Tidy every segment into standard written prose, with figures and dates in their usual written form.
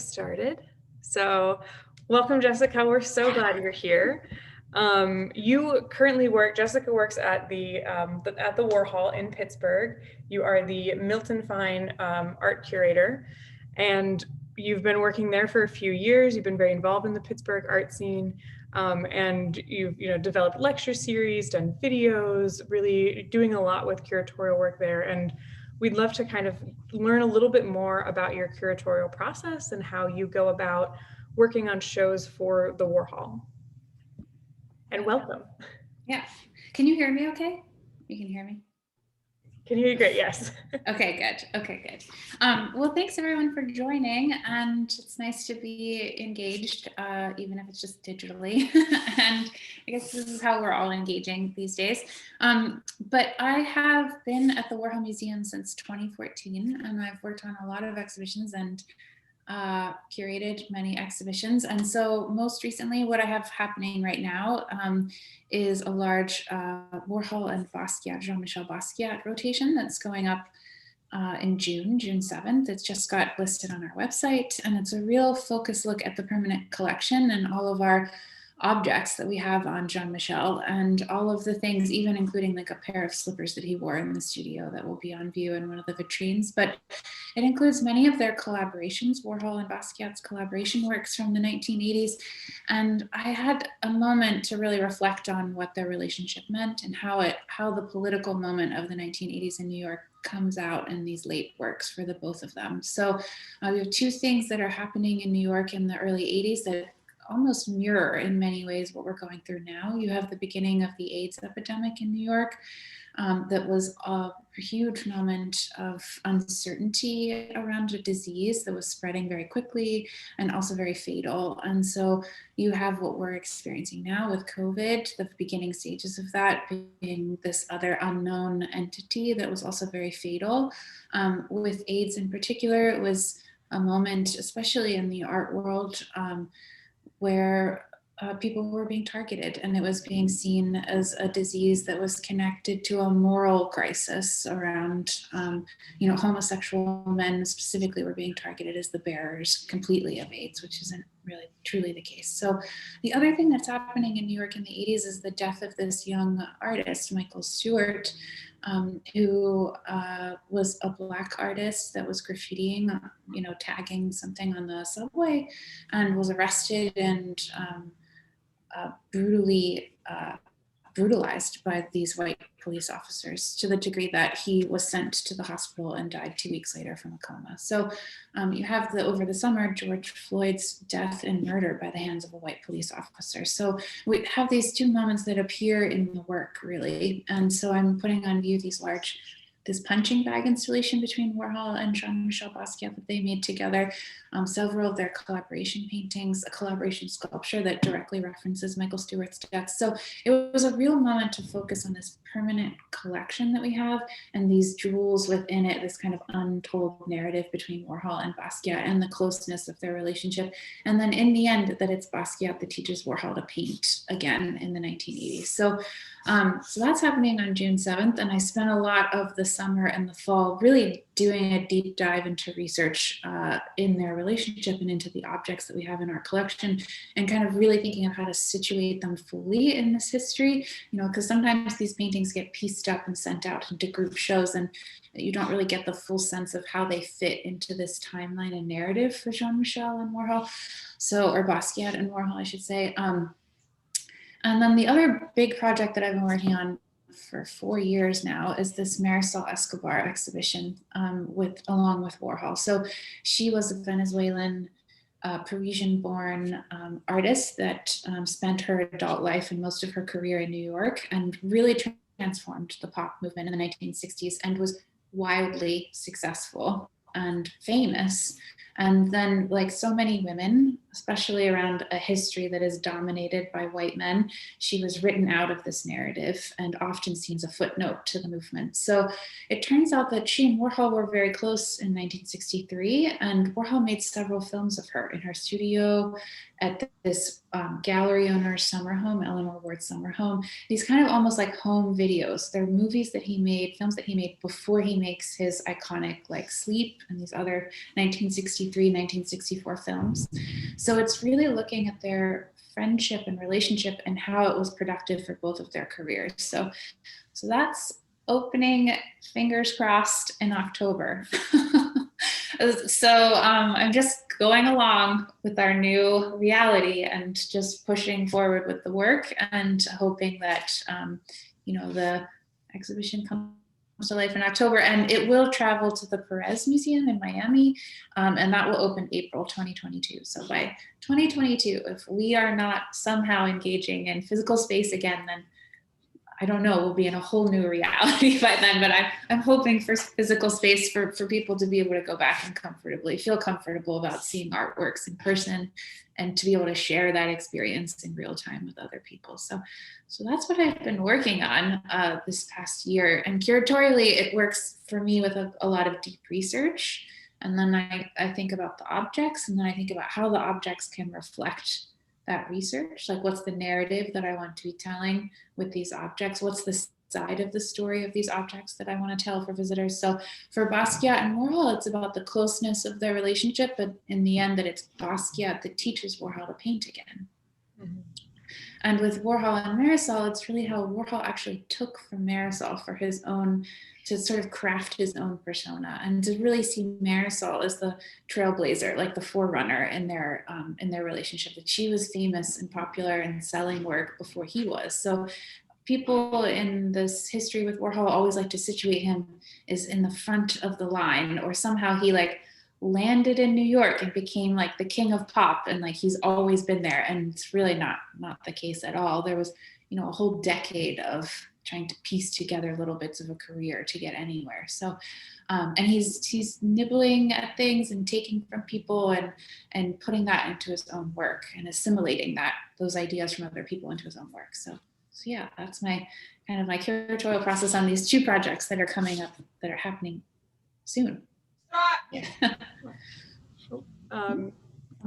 Started. So welcome, Jessica. We're so glad you're here. You currently Jessica works at the Warhol in Pittsburgh. You are the Milton Fine art curator, and you've been working there for a few years. You've been very involved in the Pittsburgh art scene, and you've developed lecture series, done videos, really doing a lot with curatorial work there. And we'd love to kind of learn a little bit more about your curatorial process and how you go about working on shows for the Warhol. And welcome. Yeah. Can you hear me okay? You can hear me? Can you hear me great? Yes. Okay, good. Well, thanks everyone for joining, and it's nice to be engaged, even if it's just digitally. And I guess this is how we're all engaging these days. But I have been at the Warhol Museum since 2014, and I've worked on a lot of exhibitions and curated many exhibitions. And so most recently what I have happening right now is a large Warhol and Basquiat, Jean-Michel Basquiat rotation that's going up in June 7th. It's just got listed on our website, and it's a real focus look at the permanent collection and all of our objects that we have on Jean-Michel, and all of the things, even including like a pair of slippers that he wore in the studio that will be on view in one of the vitrines. But it includes many of their collaborations, Warhol and Basquiat's collaboration works from the 1980s. And I had a moment to really reflect on what their relationship meant and how the political moment of the 1980s in New York comes out in these late works for the both of them. So we have two things that are happening in New York in the early 80s that almost mirror in many ways what we're going through now. You have the beginning of the AIDS epidemic in New York. That was a huge moment of uncertainty around a disease that was spreading very quickly and also very fatal. And so you have what we're experiencing now with COVID, the beginning stages of that being this other unknown entity that was also very fatal. With AIDS in particular, it was a moment, especially in the art world, where people were being targeted, and it was being seen as a disease that was connected to a moral crisis around, homosexual men specifically were being targeted as the bearers completely of AIDS, which isn't really truly the case. So the other thing that's happening in New York in the 80s is the death of this young artist, Michael Stewart, who was a Black artist that was graffitiing, tagging something on the subway, and was arrested and brutally brutalized by these white police officers, to the degree that he was sent to the hospital and died 2 weeks later from a coma. So you have over the summer, George Floyd's death and murder by the hands of a white police officer. So we have these two moments that appear in the work, really. And so I'm putting on view this punching bag installation between Warhol and Jean-Michel Basquiat that they made together, several of their collaboration paintings, a collaboration sculpture that directly references Michael Stewart's death. So it was a real moment to focus on this permanent collection that we have and these jewels within it, this kind of untold narrative between Warhol and Basquiat and the closeness of their relationship. And then in the end, that it's Basquiat that teaches Warhol to paint again in the 1980s. So that's happening on June 7th. And I spent a lot of the summer and the fall really doing a deep dive into research in their relationship and into the objects that we have in our collection, and kind of really thinking of how to situate them fully in this history, because sometimes these paintings get pieced up and sent out into group shows, and you don't really get the full sense of how they fit into this timeline and narrative for Jean-Michel and Warhol, or Basquiat and Warhol, I should say. And then the other big project that I've been working on for 4 years now is this Marisol Escobar exhibition along with Warhol. So she was a Venezuelan, Parisian-born artist that spent her adult life and most of her career in New York and really transformed the pop movement in the 1960s and was wildly successful and famous. And then, like so many women, especially around a history that is dominated by white men, she was written out of this narrative and often seen as a footnote to the movement. So it turns out that she and Warhol were very close in 1963, and Warhol made several films of her in her studio at this gallery owner's summer home, Eleanor Ward's summer home. These kind of almost like home videos. They're movies that he made, films that he made before he makes his iconic like Sleep and these other 1960s 1963, 1964 films. So it's really looking at their friendship and relationship and how it was productive for both of their careers. So that's opening, fingers crossed, in October. So I'm just going along with our new reality and just pushing forward with the work and hoping that, the exhibition comes to life in October, and it will travel to the Perez Museum in Miami, and that will open April 2022. So by 2022, if we are not somehow engaging in physical space again, then I don't know, we'll be in a whole new reality by then, but I'm hoping for physical space for people to be able to go back and feel comfortable about seeing artworks in person and to be able to share that experience in real time with other people. So that's what I've been working on this past year. And curatorially, it works for me with a lot of deep research. And then I think about the objects, and then I think about how the objects can reflect that research, like what's the narrative that I want to be telling with these objects, what's the side of the story of these objects that I want to tell for visitors. So for Basquiat and Warhol, it's about the closeness of their relationship, but in the end that it's Basquiat that teaches Warhol to paint again. Mm-hmm. And with Warhol and Marisol, it's really how Warhol actually took from Marisol for his own, to sort of craft his own persona, and to really see Marisol as the trailblazer, like the forerunner in their relationship, that she was famous and popular and selling work before he was. So people in this history with Warhol always like to situate him as in the front of the line, or somehow he landed in New York and became like the king of pop, and like he's always been there. And it's really not the case at all. There was, a whole decade of trying to piece together little bits of a career to get anywhere. So, and he's nibbling at things and taking from people and putting that into his own work and assimilating those ideas from other people into his own work. So yeah, that's my curatorial process on these two projects that are coming up, that are happening soon. Yeah.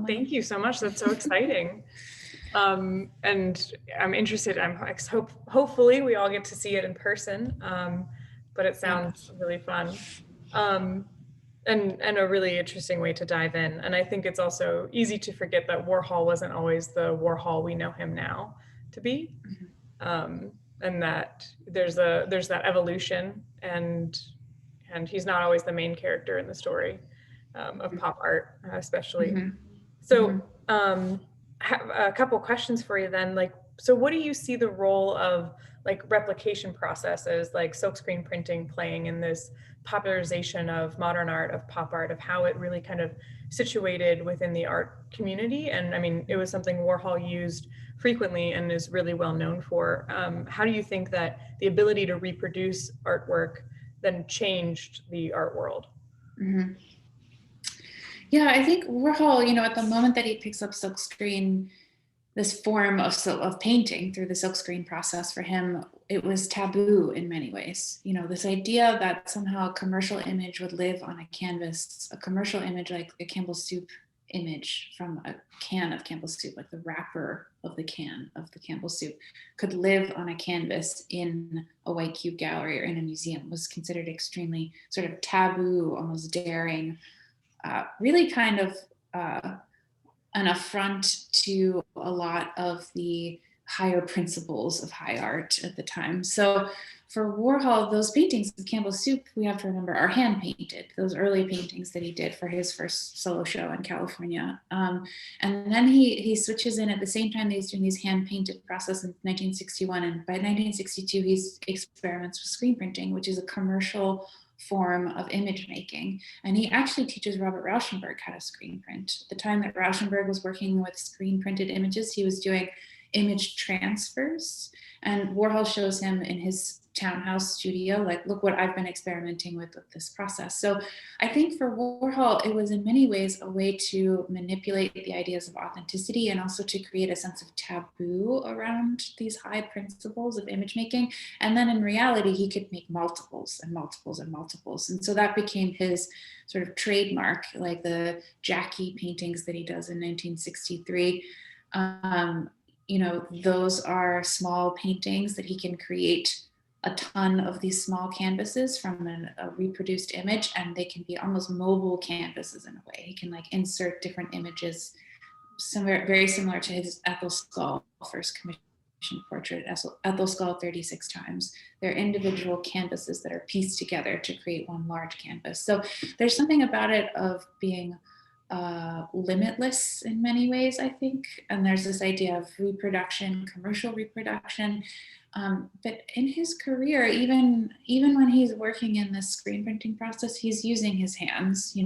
Thank you so much. That's so exciting. And I'm interested. Hopefully we all get to see it in person. But it sounds really fun. And a really interesting way to dive in. And I think it's also easy to forget that Warhol wasn't always the Warhol we know him now to be. And that there's that evolution, and he's not always the main character in the story of pop art, especially. Mm-hmm. So have a couple questions for you then. So what do you see the role of replication processes like silkscreen printing playing in this popularization of modern art, of pop art, of how it really kind of situated within the art community? And I mean, it was something Warhol used frequently and is really well known for. How do you think that the ability to reproduce artwork then changed the art world? Mm-hmm. Yeah, I think Warhol, at the moment that he picks up silkscreen, this form of painting through the silkscreen process, for him, it was taboo in many ways. This idea that somehow a commercial image would live on a canvas, a commercial image like a Campbell's soup image from a can of Campbell's soup, like the wrapper of the can of the Campbell's soup, could live on a canvas in a white cube gallery or in a museum, was considered extremely sort of taboo, almost daring, really kind of an affront to a lot of the higher principles of high art at the time. So for Warhol, those paintings of Campbell's soup, we have to remember, are hand painted, those early paintings that he did for his first solo show in California. And then he switches in at the same time that he's doing these hand painted process in 1961. And by 1962, he experiments with screen printing, which is a commercial form of image making. And he actually teaches Robert Rauschenberg how to screen print. At the time that Rauschenberg was working with screen printed images, he was doing image transfers. And Warhol shows him in his townhouse studio, look what I've been experimenting with this process. So I think for Warhol, it was in many ways a way to manipulate the ideas of authenticity and also to create a sense of taboo around these high principles of image making. And then in reality, he could make multiples and multiples and multiples. And so that became his sort of trademark, like the Jackie paintings that he does in 1963. Those are small paintings that he can create a ton of these small canvases from a reproduced image, and they can be almost mobile canvases in a way. He can like insert different images, very similar to his Ethel Skull first commission portrait, Ethel Skull 36 times. They're individual canvases that are pieced together to create one large canvas. So there's something about it of being limitless in many ways, I think. And there's this idea of reproduction, commercial reproduction. But in his career, even when he's working in the screen printing process, he's using his hands.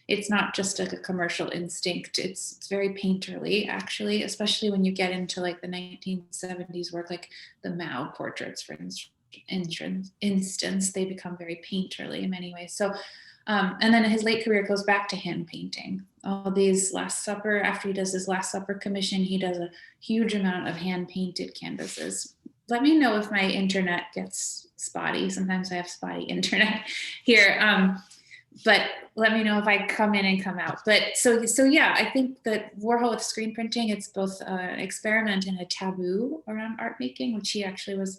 It's not just like a commercial instinct. It's very painterly, actually, especially when you get into like the 1970s work, like the Mao portraits, for instance, they become very painterly in many ways. So, and then his late career goes back to hand painting. All these Last Supper, after he does his Last Supper commission, he does a huge amount of hand painted canvases. Let me know if my internet gets spotty. Sometimes I have spotty internet here. But let me know if I come in and come out. But so yeah, I think that Warhol with screen printing, it's both an experiment and a taboo around art making, which he actually was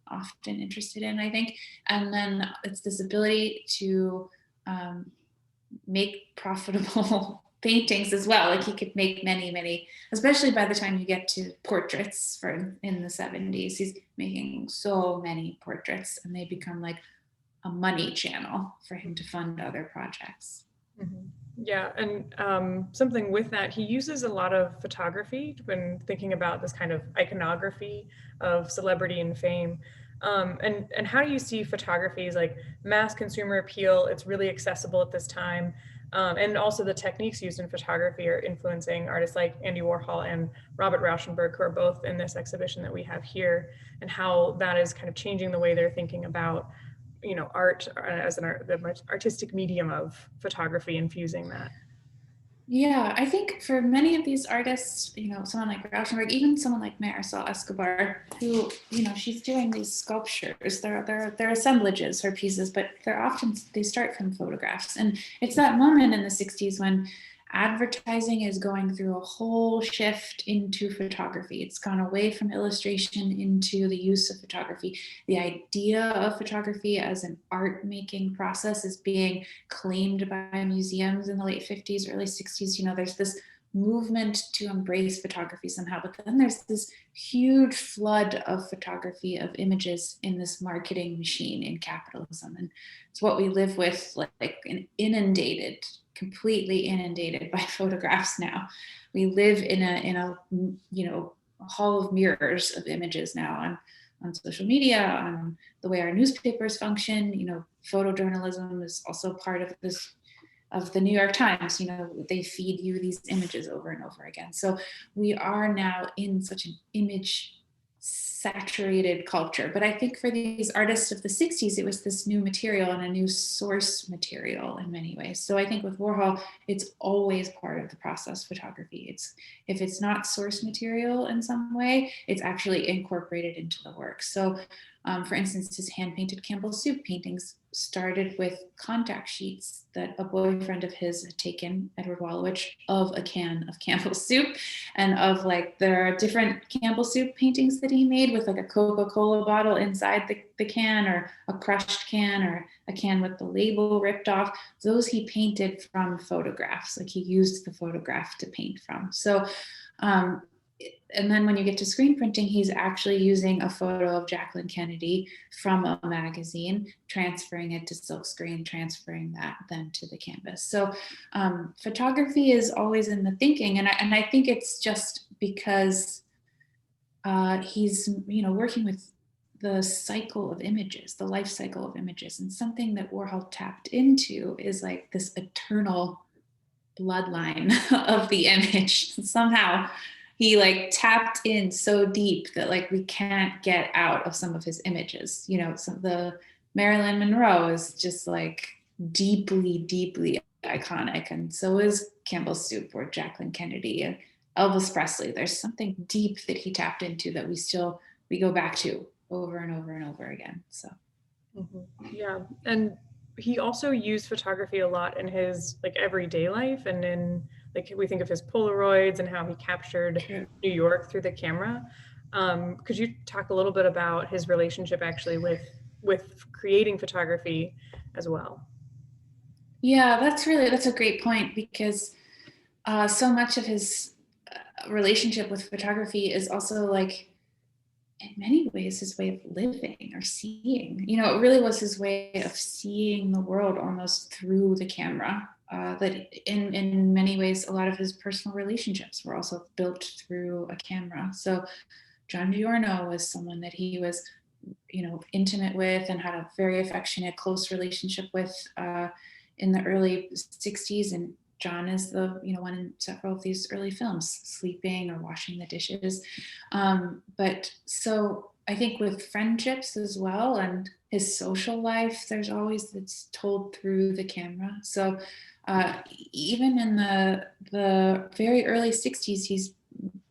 often interested in, I think. And then it's this ability to make profitable paintings as well. Like he could make many, especially by the time you get to portraits in the 70s, he's making so many portraits, and they become like a money channel for him to fund other projects. Mm-hmm. Yeah, and something with that, he uses a lot of photography when thinking about this kind of iconography of celebrity and fame. And how do you see photography's like mass consumer appeal? It's really accessible at this time. And also the techniques used in photography are influencing artists like Andy Warhol and Robert Rauschenberg, who are both in this exhibition that we have here, and how that is kind of changing the way they're thinking about art as the artistic medium of photography, infusing that. Yeah, I think for many of these artists, someone like Rauschenberg, even someone like Marisol Escobar, who, she's doing these sculptures. They're assemblages, her pieces, but they start from photographs. And it's that moment in the 60s when advertising is going through a whole shift into photography. It's gone away from illustration into the use of photography. The idea of photography as an art making process is being claimed by museums in the late 50s, early 60s. There's this movement to embrace photography somehow, but then there's this huge flood of photography, of images in this marketing machine in capitalism. And it's what we live with, like completely inundated by photographs now. We live in a hall of mirrors of images now on social media, on the way our newspapers function. Photojournalism is also part of this, of the New York Times. They feed you these images over and over again. So we are now in such an image saturated culture. But I think for these artists of the 60s, it was this new material and a new source material in many ways. So I think with Warhol, it's always part of the process, photography. If it's not source material in some way, it's actually incorporated into the work. So for instance, his hand-painted Campbell soup paintings started with contact sheets that a boyfriend of his had taken, Edward Wallowich, of a can of Campbell soup, and of there are different Campbell soup paintings that he made with like a Coca-Cola bottle inside the can, or a crushed can, or a can with the label ripped off. Those he painted from photographs. Like he used the photograph to paint from. So and then when you get to screen printing, he's actually using a photo of Jacqueline Kennedy from a magazine, transferring it to silkscreen, transferring that then to the canvas. So photography is always in the thinking. And I think it's just because he's working with the cycle of images, the life cycle of images. And something that Warhol tapped into is like this eternal bloodline of the image. Somehow he tapped in so deep that we can't get out of some of his images. Some of the Marilyn Monroe is just deeply iconic, and so is Campbell soup or Jacqueline Kennedy and Elvis Presley. There's something deep that he tapped into that we go back to over and over and over again. So yeah, and he also used photography a lot in his everyday life, and in we think of his Polaroids and how he captured New York through the camera. Could you talk a little bit about his relationship actually with creating photography as well? Yeah, that's a great point, because so much of his relationship with photography is also like, in many ways, his way of living or seeing. It really was his way of seeing the world almost through the camera. That in many ways, a lot of his personal relationships were also built through a camera. So John Giorno was someone that he was, intimate with and had a very affectionate, close relationship with in the early 60s. And John is the, one in several of these early films, sleeping or washing the dishes. But so I think with friendships as well and his social life, there's always, it's told through the camera. So even in the very early 60s, he's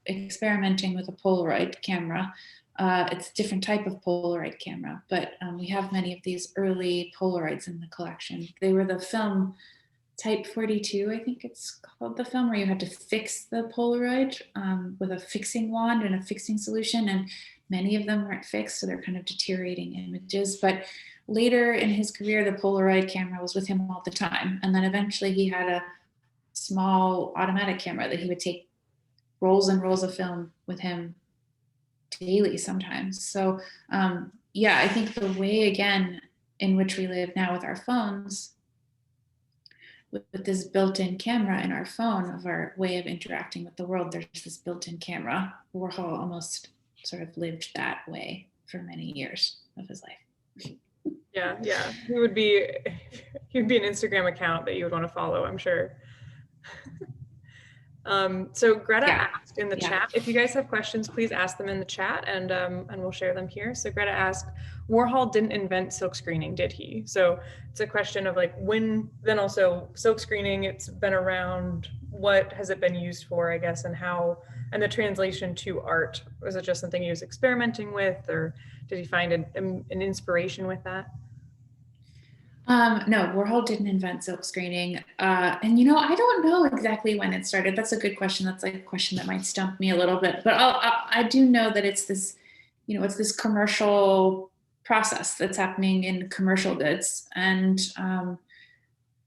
experimenting with a Polaroid camera. It's a different type of Polaroid camera, but we have many of these early Polaroids in the collection. They were the film Type 42, I think it's called, the film where you had to fix the Polaroid with a fixing wand and a fixing solution, and many of them weren't fixed, so they're kind of deteriorating images. But later in his career, the Polaroid camera was with him all the time, and then eventually he had a small automatic camera that he would take rolls and rolls of film with him daily sometimes. So yeah, I think the way, again, in which we live now with our phones, with this built-in camera in our phone, of our way of interacting with the world, there's this built-in camera. Warhol almost sort of lived that way for many years of his life. Yeah, he would be an Instagram account that you would want to follow, I'm sure. So Greta asked in the chat, if you guys have questions, please ask them in the chat, and we'll share them here. So Greta asked, Warhol didn't invent silk screening, did he? So it's a question of like, when, then also silk screening, it's been around, what has it been used for, I guess, and how, and the translation to art. Was it just something he was experimenting with, or did he find an inspiration with that? No, Warhol didn't invent silk screening. And I don't know exactly when it started. That's a good question. That's like a question that might stump me a little bit. But I do know that it's this, it's this commercial process that's happening in commercial goods. And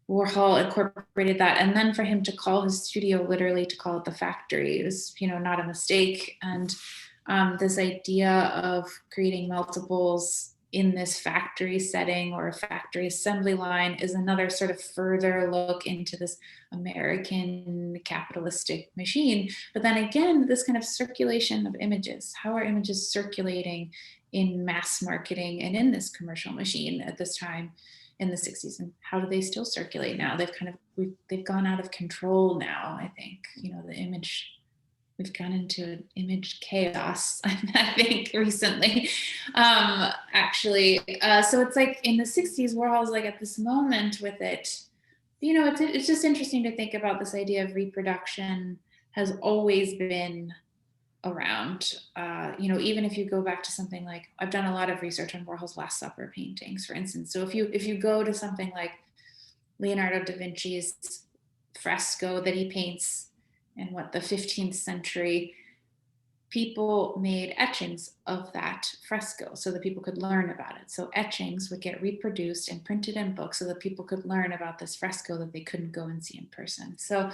Warhol incorporated that. And then for him to call his studio, literally to call it the factory, is, not a mistake. And this idea of creating multiples in this factory setting or a factory assembly line is another sort of further look into this American capitalistic machine. But then again, this kind of circulation of images. How are images circulating in mass marketing and in this commercial machine at this time in the 60s? And how do they still circulate now? They've gone out of control now, I think. The image, we've gone into an image chaos, I think, recently, actually. So it's like in the 60s, Warhol's like at this moment with it. It's just interesting to think about this idea of reproduction has always been around. Even if you go back to something like, I've done a lot of research on Warhol's Last Supper paintings, for instance. So if you go to something like Leonardo da Vinci's fresco that he paints in the 15th century, people made etchings of that fresco so that people could learn about it. So etchings would get reproduced and printed in books so that people could learn about this fresco that they couldn't go and see in person. So,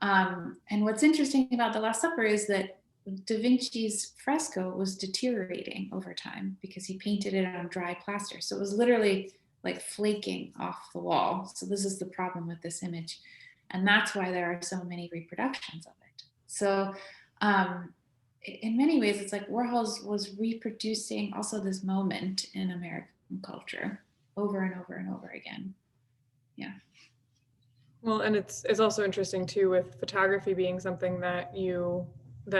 and what's interesting about the Last Supper is that Da Vinci's fresco was deteriorating over time because he painted it on dry plaster. So it was literally like flaking off the wall. So this is the problem with this image. And that's why there are so many reproductions of it. So in many ways, it's like Warhol was reproducing also this moment in American culture over and over and over again. Yeah. Well, and it's also interesting too, with photography being something that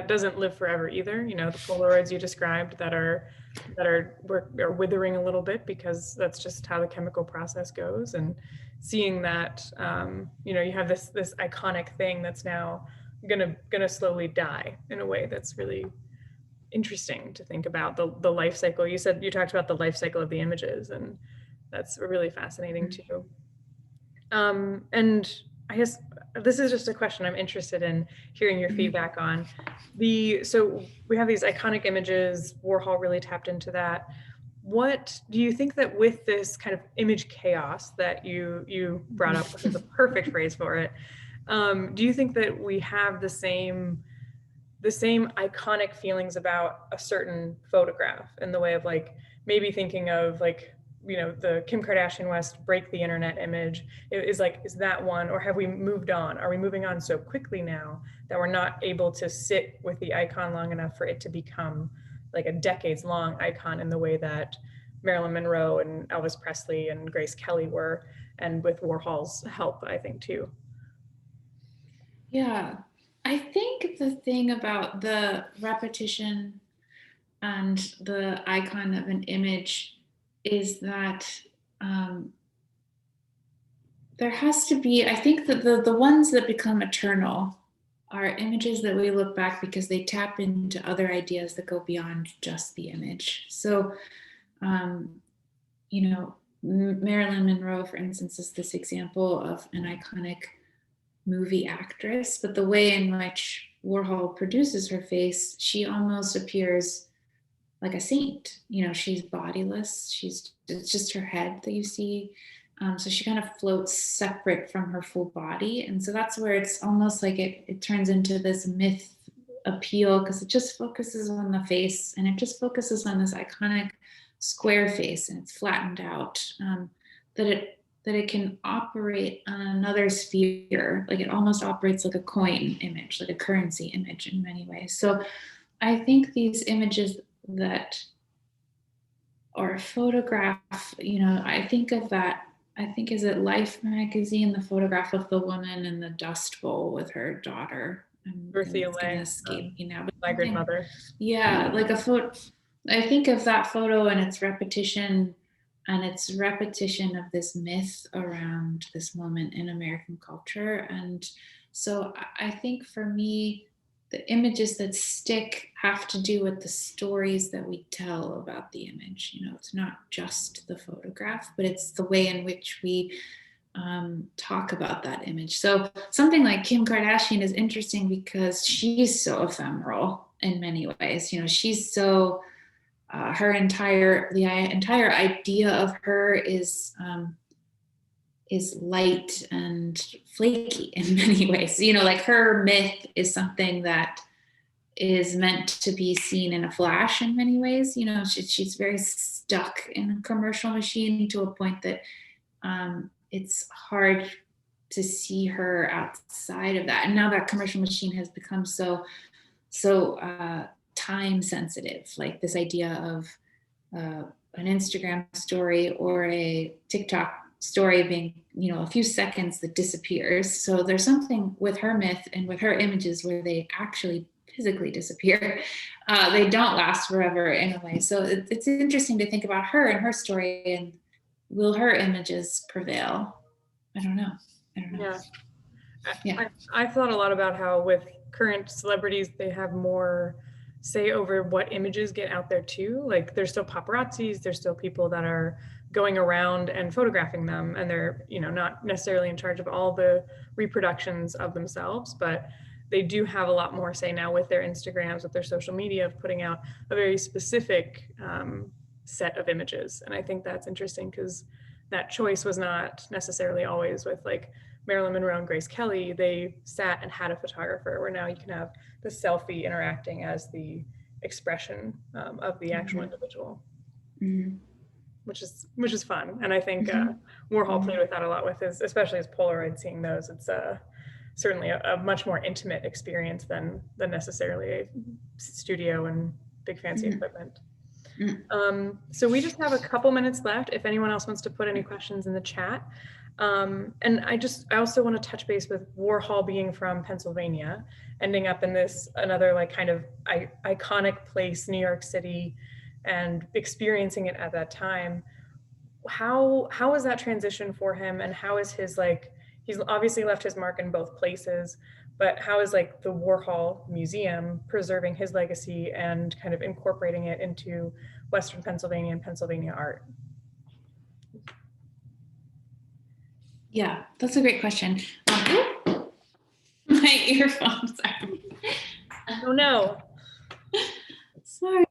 doesn't live forever either. The Polaroids you described that are withering a little bit because that's just how the chemical process goes. And seeing that, you have this iconic thing that's now gonna slowly die in a way that's really interesting to think about the life cycle. You talked about the life cycle of the images, and that's really fascinating too. And I guess this is just a question I'm interested in hearing your feedback on. So we have these iconic images, Warhol really tapped into that. What do you think that with this kind of image chaos that you brought up, which is a perfect phrase for it, do you think that we have the same iconic feelings about a certain photograph in the way of like maybe thinking of like, the Kim Kardashian West break the internet image is that one, or have we moved on? Are we moving on so quickly now that we're not able to sit with the icon long enough for it to become like a decades long icon in the way that Marilyn Monroe and Elvis Presley and Grace Kelly were, and with Warhol's help, I think too. Yeah, I think the thing about the repetition and the icon of an image is that there has to be, I think that the ones that become eternal are images that we look back because they tap into other ideas that go beyond just the image. So, Marilyn Monroe, for instance, is this example of an iconic movie actress, but the way in which Warhol produces her face, she almost appears like a saint. She's bodiless. It's just her head that you see. So she kind of floats separate from her full body. And so that's where it's almost like it turns into this myth appeal, because it just focuses on the face, and it just focuses on this iconic square face, and it's flattened out, that it can operate on another sphere. Like it almost operates like a coin image, like a currency image in many ways. So I think these images that or a photograph, I think of that. I think, is it Life magazine, the photograph of the woman in the Dust Bowl with her daughter? It's gonna escape me now. But my grandmother. Yeah, like a photo. I think of that photo and its repetition of this myth around this moment in American culture. And so I think for me, the images that stick have to do with the stories that we tell about the image. It's not just the photograph, but it's the way in which we talk about that image. So something like Kim Kardashian is interesting because she's so ephemeral in many ways. She's so the entire idea of her is light and flaky in many ways. Like her myth is something that is meant to be seen in a flash in many ways. She's very stuck in a commercial machine to a point that it's hard to see her outside of that. And now that commercial machine has become so time sensitive, like this idea of an Instagram story or a TikTok story being, a few seconds that disappears. So there's something with her myth and with her images where they actually physically disappear. They don't last forever in a way. So it's interesting to think about her and her story, and will her images prevail? I don't know. Yeah. I've thought a lot about how with current celebrities, they have more say over what images get out there too. Like there's still paparazzis, there's still people that are going around and photographing them, and they're not necessarily in charge of all the reproductions of themselves, but they do have a lot more say now with their Instagrams, with their social media, of putting out a very specific set of images. And I think that's interesting because that choice was not necessarily always with like Marilyn Monroe and Grace Kelly. They sat and had a photographer, where now you can have the selfie interacting as the expression of the actual individual, which is fun. And I think Warhol played with that a lot with his, especially his Polaroid, seeing those. It's certainly a much more intimate experience than necessarily a studio and big fancy equipment. So we just have a couple minutes left if anyone else wants to put any questions in the chat. And I also want to touch base with Warhol being from Pennsylvania, ending up in this another like kind of iconic place, New York City, and experiencing it at that time. How was that transition for him, and how is his he's obviously left his mark in both places, but how is the Warhol Museum preserving his legacy and kind of incorporating it into Western Pennsylvania and Pennsylvania art? Yeah, that's a great question. earphones. Oh no. Sorry.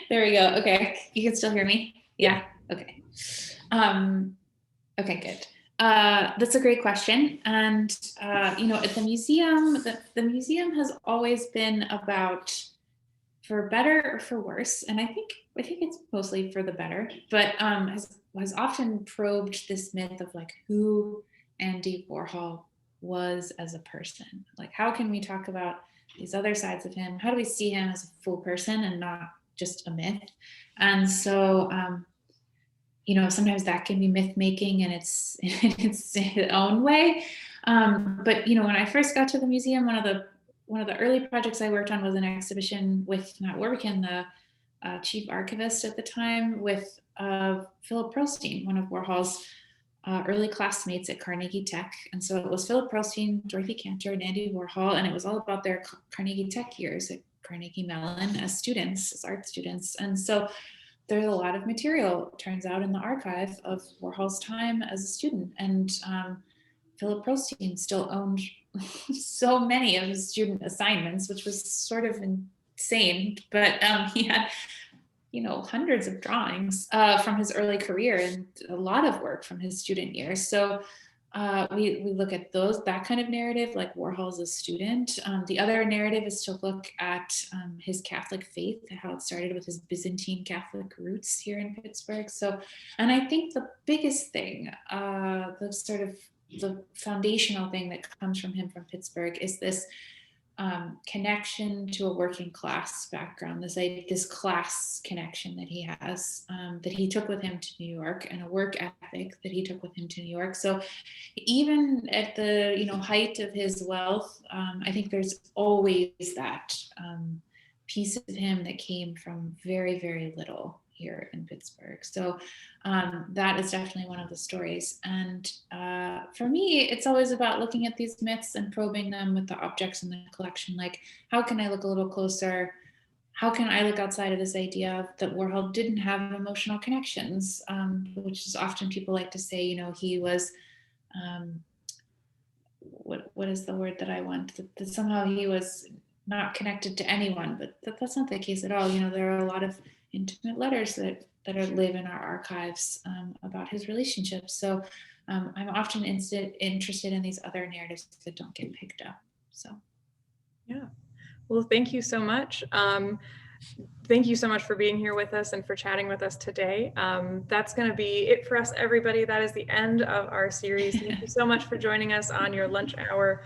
There we go. Okay. You can still hear me? Yeah. Okay. Okay, good. That's a great question. And, at the museum, the museum has always been about, for better or for worse, and I think it's mostly for the better, but has often probed this myth of like who Andy Warhol was as a person. Like, how can we talk about these other sides of him? How do we see him as a full person and not just a myth? And so, sometimes that can be myth making in its own way. But when I first got to the museum, one of the early projects I worked on was an exhibition with Matt Warwick, the chief archivist at the time, with Philip Pearlstein, one of Warhol's early classmates at Carnegie Tech. And so it was Philip Pearlstein, Dorothy Cantor, and Andy Warhol, and it was all about their Carnegie Tech years at Carnegie Mellon as students, as art students. And so there's a lot of material, turns out, in the archive of Warhol's time as a student. And Philip Pearlstein still owned so many of his student assignments, which was sort of insane. But he had, hundreds of drawings from his early career and a lot of work from his student years. So we look at that kind of narrative, like Warhol's a student. The other narrative is to look at his Catholic faith, how it started with his Byzantine Catholic roots here in Pittsburgh. So, and I think the biggest thing, the foundational thing that comes from him from Pittsburgh is this connection to a working class background, this class connection that he has, that he took with him to New York, and a work ethic that he took with him to New York. So even at the height of his wealth, I think there's always that piece of him that came from very, very little here in Pittsburgh. So that is definitely one of the stories. And for me, it's always about looking at these myths and probing them with the objects in the collection. Like, how can I look a little closer? How can I look outside of this idea that Warhol didn't have emotional connections, which is often people like to say, he was, what is the word that I want? That somehow he was not connected to anyone, but that's not the case at all. There are a lot of intimate letters that live in our archives about his relationships. So I'm often interested in these other narratives that don't get picked up. So, yeah. Well, thank you so much. Thank you so much for being here with us and for chatting with us today. That's going to be it for us, everybody. That is the end of our series. Thank you so much for joining us on your lunch hour.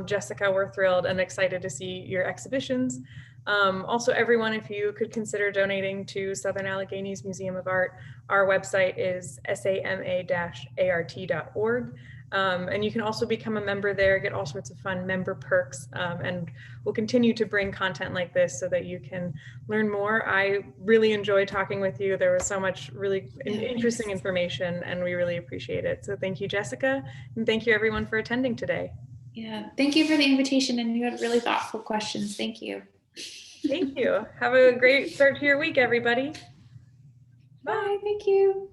Jessica, we're thrilled and excited to see your exhibitions. Also, everyone, if you could consider donating to Southern Alleghany's Museum of Art, our website is sama-art.org. And you can also become a member there, get all sorts of fun member perks, and we'll continue to bring content like this so that you can learn more. I really enjoyed talking with you. There was so much really interesting information, and we really appreciate it. So thank you, Jessica, and thank you everyone for attending today. Yeah, thank you for the invitation, and you had really thoughtful questions. Thank you. Thank you. Have a great start to your week, everybody. Bye. Thank you.